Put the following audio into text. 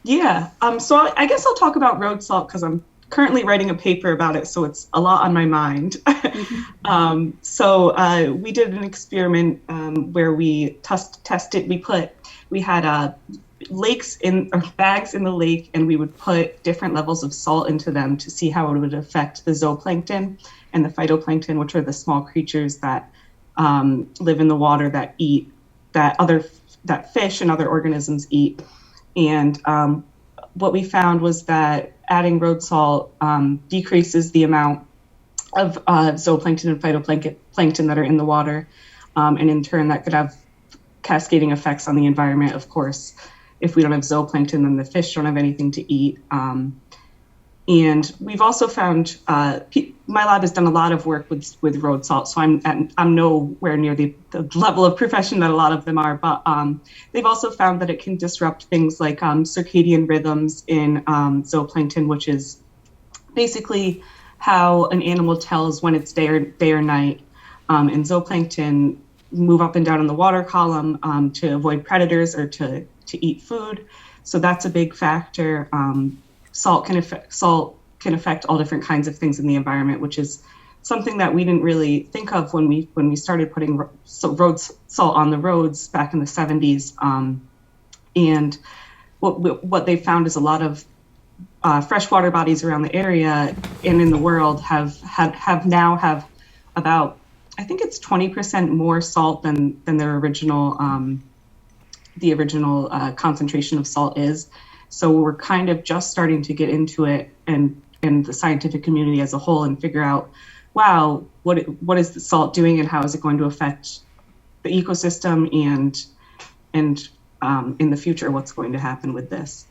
Yeah. So I guess I'll talk about road salt because I'm currently writing a paper about it, so it's a lot on my mind. So we did an experiment where we tested. We had lakes or bags in the lake, and we would put different levels of salt into them to see how it would affect the zooplankton and the phytoplankton, which are the small creatures that live in the water that eat that fish and other organisms eat. And what we found was that adding road salt decreases the amount of zooplankton and phytoplankton that are in the water. And in turn, that could have cascading effects on the environment. Of course, if we don't have zooplankton, then the fish don't have anything to eat. And we've also found, my lab has done a lot of work with road salt, so I'm nowhere near the level of profession that a lot of them are, but they've also found that it can disrupt things like circadian rhythms in zooplankton, which is basically how an animal tells when it's day or night. And zooplankton move up and down in the water column to avoid predators or to eat food, so that's a big factor. Salt can affect all different kinds of things in the environment, which is something that we didn't really think of when we started putting road salt on the roads back in the 70s. And what they found is a lot of freshwater bodies around the area and in the world have about, I think it's 20% more salt than their original concentration of salt is. So we're kind of just starting to get into it, and the scientific community as a whole, and figure out, wow, what is the salt doing, and how is it going to affect the ecosystem, and in the future, what's going to happen with this.